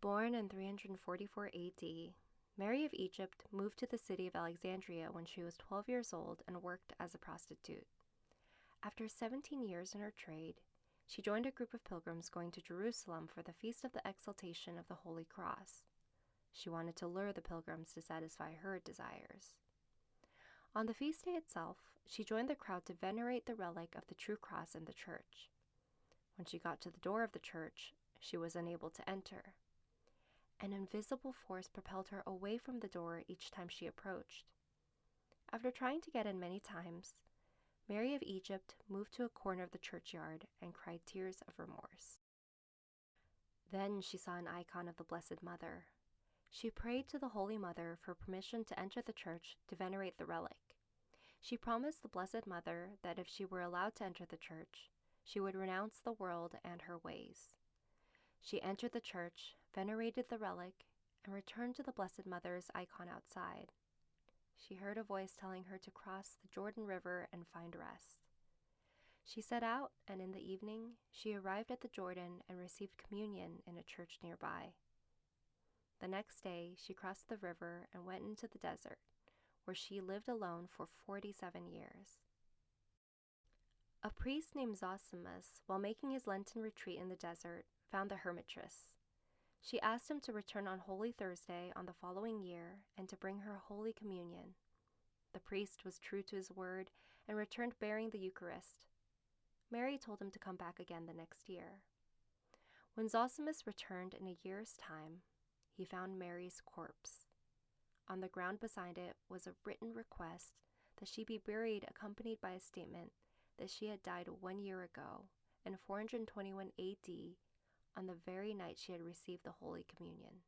Born in 344 AD, Mary of Egypt moved to the city of Alexandria when she was 12 years old and worked as a prostitute. After 17 years in her trade, she joined a group of pilgrims going to Jerusalem for the Feast of the Exaltation of the Holy Cross. She wanted to lure the pilgrims to satisfy her desires. On the feast day itself, she joined the crowd to venerate the relic of the true cross in the church. When she got to the door of the church, she was unable to enter. An invisible force propelled her away from the door each time she approached. After trying to get in many times, Mary of Egypt moved to a corner of the churchyard and cried tears of remorse. Then she saw an icon of the Blessed Mother. She prayed to the Holy Mother for permission to enter the church to venerate the relic. She promised the Blessed Mother that if she were allowed to enter the church, she would renounce the world and her ways. She entered the church, venerated the relic, and returned to the Blessed Mother's icon outside. She heard a voice telling her to cross the Jordan River and find rest. She set out, and in the evening, she arrived at the Jordan and received communion in a church nearby. The next day, she crossed the river and went into the desert, where she lived alone for 47 years. A priest named Zosimus, while making his Lenten retreat in the desert, found the hermitress. She asked him to return on Holy Thursday on the following year and to bring her Holy Communion. The priest was true to his word and returned bearing the Eucharist. Mary told him to come back again the next year. When Zosimus returned in a year's time, he found Mary's corpse. On the ground beside it was a written request that she be buried, accompanied by a statement that she had died 1 year ago, in 421 AD, on the very night she had received the Holy Communion.